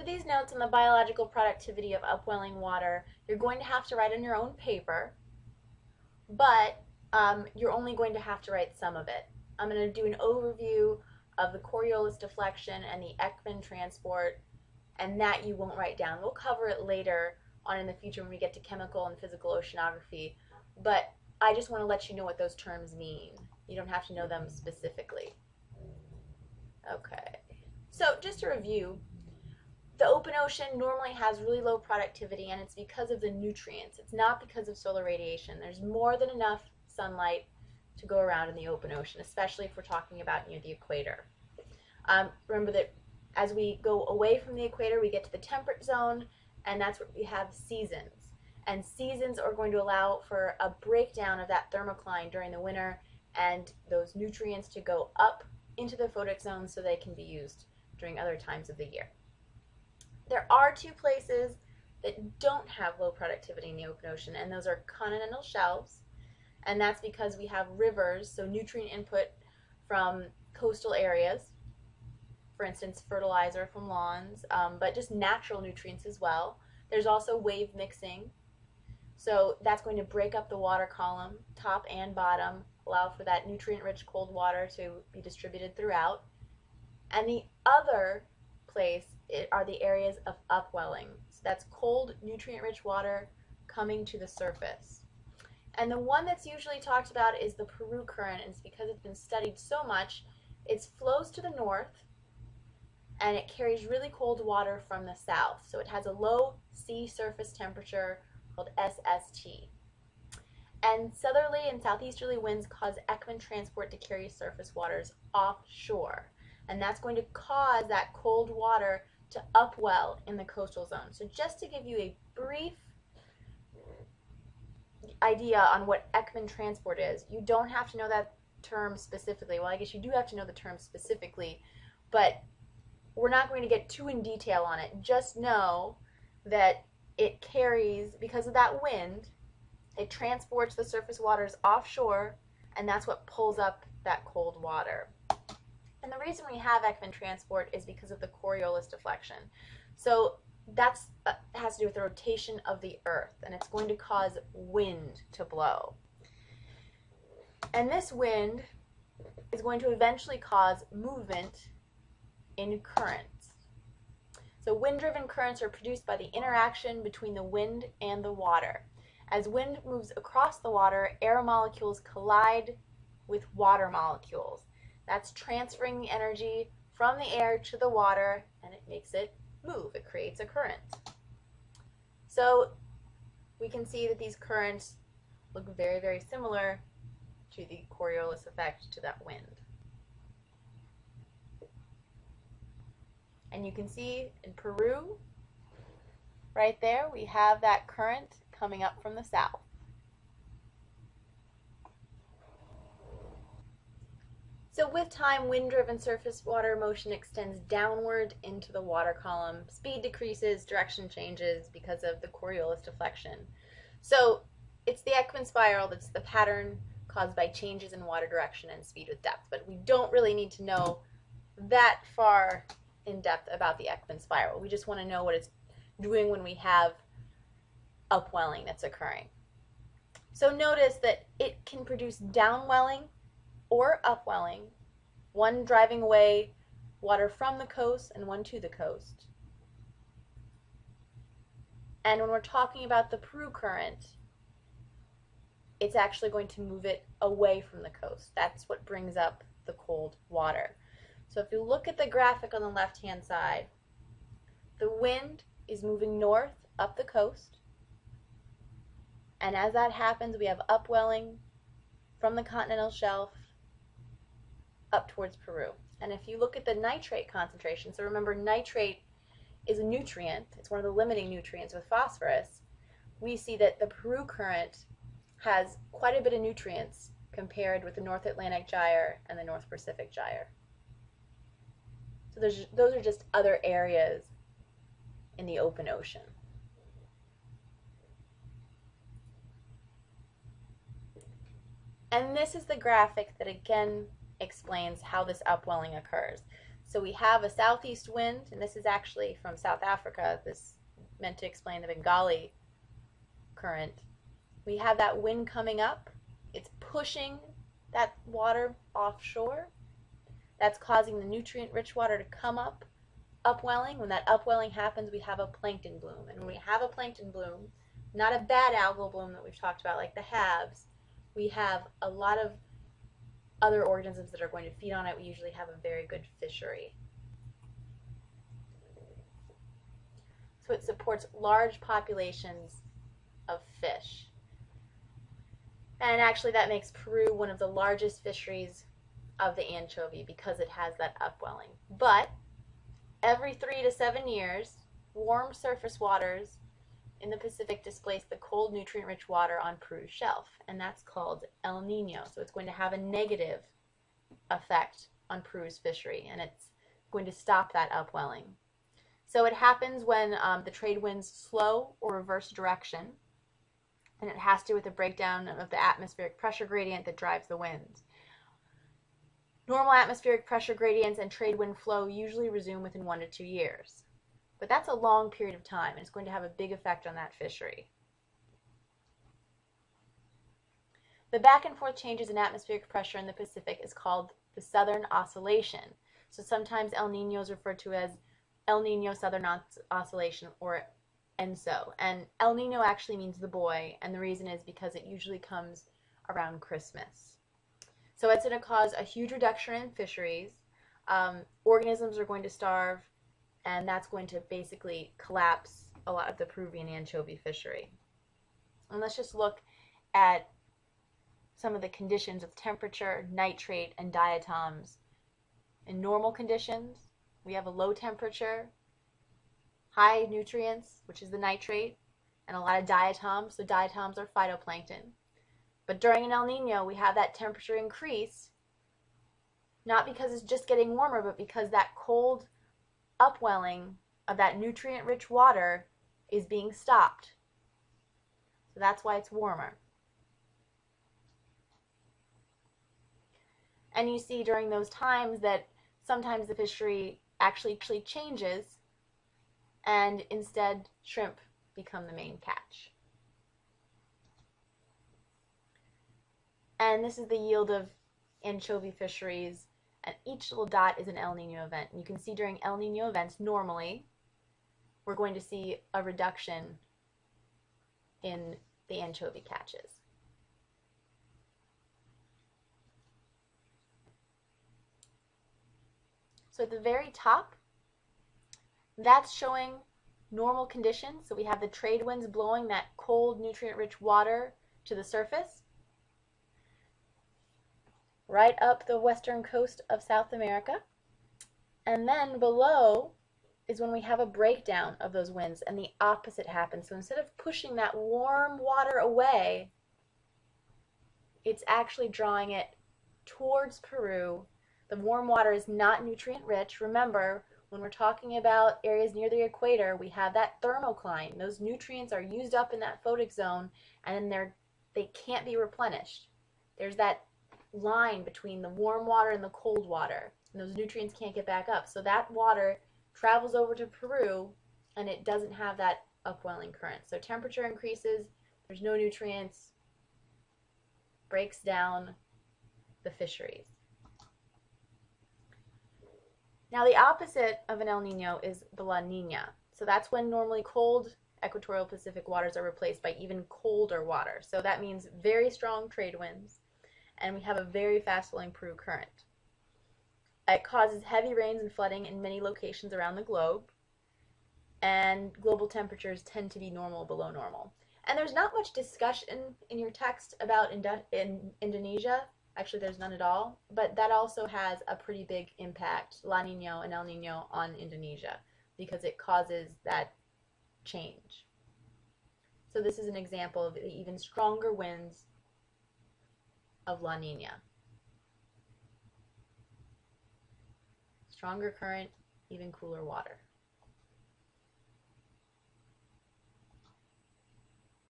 these notes on the biological productivity of upwelling water, you're going to have to write on your own paper, but you're only going to have to write some of it. I'm going to do an overview of the Coriolis deflection and the Ekman transport, and that you won't write down. We'll cover it later on in the future when we get to chemical and physical oceanography, but I just want to let you know what those terms mean. You don't have to know them specifically. Okay, so just to review, the open ocean normally has really low productivity, and it's because of the nutrients. It's not because of solar radiation. There's more than enough sunlight to go around in the open ocean, especially if we're talking about near the equator. Remember that as we go away from the equator, we get to the temperate zone, and that's where we have seasons. And seasons are going to allow for a breakdown of that thermocline during the winter, and those nutrients to go up into the photic zone so they can be used during other times of the year. There are two places that don't have low productivity in the open ocean, and those are continental shelves, and that's because we have rivers, so nutrient input from coastal areas, for instance, fertilizer from lawns, but just natural nutrients as well. There's also wave mixing, so that's going to break up the water column, top and bottom, allow for that nutrient-rich cold water to be distributed throughout. And the other place are the areas of upwelling. So that's cold, nutrient-rich water coming to the surface. And the one that's usually talked about is the Peru current, and it's because it's been studied so much. It flows to the north, and it carries really cold water from the south. So it has a low sea surface temperature called SST. And southerly and southeasterly winds cause Ekman transport to carry surface waters offshore. And that's going to cause that cold water to upwell in the coastal zone. So just to give you a brief idea on what Ekman transport is, you don't have to know that term specifically. Well, I guess you do have to know the term specifically, but we're not going to get too in detail on it. Just know that it carries, because of that wind, it transports the surface waters offshore, and that's what pulls up that cold water. And the reason we have Ekman transport is because of the Coriolis deflection. So that's has to do with the rotation of the Earth, and it's going to cause wind to blow. And this wind is going to eventually cause movement in currents. So wind-driven currents are produced by the interaction between the wind and the water. As wind moves across the water, air molecules collide with water molecules. That's transferring the energy from the air to the water, and it makes it move. It creates a current. So we can see that these currents look very, very similar to the Coriolis effect, to that wind. And you can see in Peru, right there, we have that current coming up from the south. So with time, wind-driven surface water motion extends downward into the water column. Speed decreases, direction changes because of the Coriolis deflection. So it's the Ekman spiral that's the pattern caused by changes in water direction and speed with depth. But we don't really need to know that far in depth about the Ekman spiral. We just want to know what it's doing when we have upwelling that's occurring. So notice that it can produce downwelling or upwelling, one driving away water from the coast and one to the coast. And when we're talking about the Peru current, it's actually going to move it away from the coast. That's what brings up the cold water. So if you look at the graphic on the left-hand side, the wind is moving north up the coast, and as that happens, we have upwelling from the continental shelf up towards Peru. And if you look at the nitrate concentration, so remember nitrate is a nutrient, it's one of the limiting nutrients with phosphorus, we see that the Peru current has quite a bit of nutrients compared with the North Atlantic gyre and the North Pacific gyre. So those are just other areas in the open ocean. And this is the graphic that again explains how this upwelling occurs. So we have a southeast wind, and this is actually from South Africa. This meant to explain the Bengali current. We have that wind coming up. It's pushing that water offshore. That's causing the nutrient-rich water to come up, upwelling. When that upwelling happens, we have a plankton bloom. And when we have a plankton bloom, not a bad algal bloom that we've talked about like the haves, we have a lot of other organisms that are going to feed on it. We usually have a very good fishery. So it supports large populations of fish. And actually that makes Peru one of the largest fisheries of the anchovy because it has that upwelling. But every 3 to 7 years, warm surface waters in the Pacific displace the cold nutrient-rich water on Peru's shelf, and that's called El Nino. So it's going to have a negative effect on Peru's fishery, and it's going to stop that upwelling. So it happens when the trade winds slow or reverse direction, and it has to do with the breakdown of the atmospheric pressure gradient that drives the winds. Normal atmospheric pressure gradients and trade wind flow usually resume within 1 to 2 years. But that's a long period of time, and it's going to have a big effect on that fishery. The back and forth changes in atmospheric pressure in the Pacific is called the Southern Oscillation. So sometimes El Nino is referred to as El Nino Southern Oscillation, or ENSO. And El Nino actually means the boy, and the reason is because it usually comes around Christmas. So it's going to cause a huge reduction in fisheries. Organisms are going to starve, and that's going to basically collapse a lot of the Peruvian anchovy fishery. And let's just look at some of the conditions of temperature, nitrate, and diatoms. In normal conditions, we have a low temperature, high nutrients, which is the nitrate, and a lot of diatoms. So diatoms are phytoplankton. But during an El Nino, we have that temperature increase, not because it's just getting warmer, but because that cold upwelling of that nutrient-rich water is being stopped. So that's why it's warmer. And you see during those times that sometimes the fishery actually changes, and instead shrimp become the main catch. And this is the yield of anchovy fisheries, and each little dot is an El Nino event. And you can see during El Nino events, normally, we're going to see a reduction in the anchovy catches. So at the very top, that's showing normal conditions. So we have the trade winds blowing that cold, nutrient-rich water to the surface, right up the western coast of South America. And then below is when we have a breakdown of those winds, and the opposite happens. So instead of pushing that warm water away, it's actually drawing it towards Peru. The warm water is not nutrient-rich. Remember, when we're talking about areas near the equator, we have that thermocline. Those nutrients are used up in that photic zone, and they can't be replenished. There's that line between the warm water and the cold water, and those nutrients can't get back up. So that water travels over to Peru, and it doesn't have that upwelling current. So temperature increases, there's no nutrients, breaks down the fisheries. Now the opposite of an El Nino is the La Nina. So that's when normally cold equatorial Pacific waters are replaced by even colder water. So that means very strong trade winds, and we have a very fast-flowing Peru current. It causes heavy rains and flooding in many locations around the globe, and global temperatures tend to be normal below normal. And there's not much discussion in your text about in Indonesia. Actually, there's none at all, but that also has a pretty big impact, La Nina and El Nino, on Indonesia, because it causes that change. So this is an example of the even stronger winds of La Nina. Stronger current, even cooler water.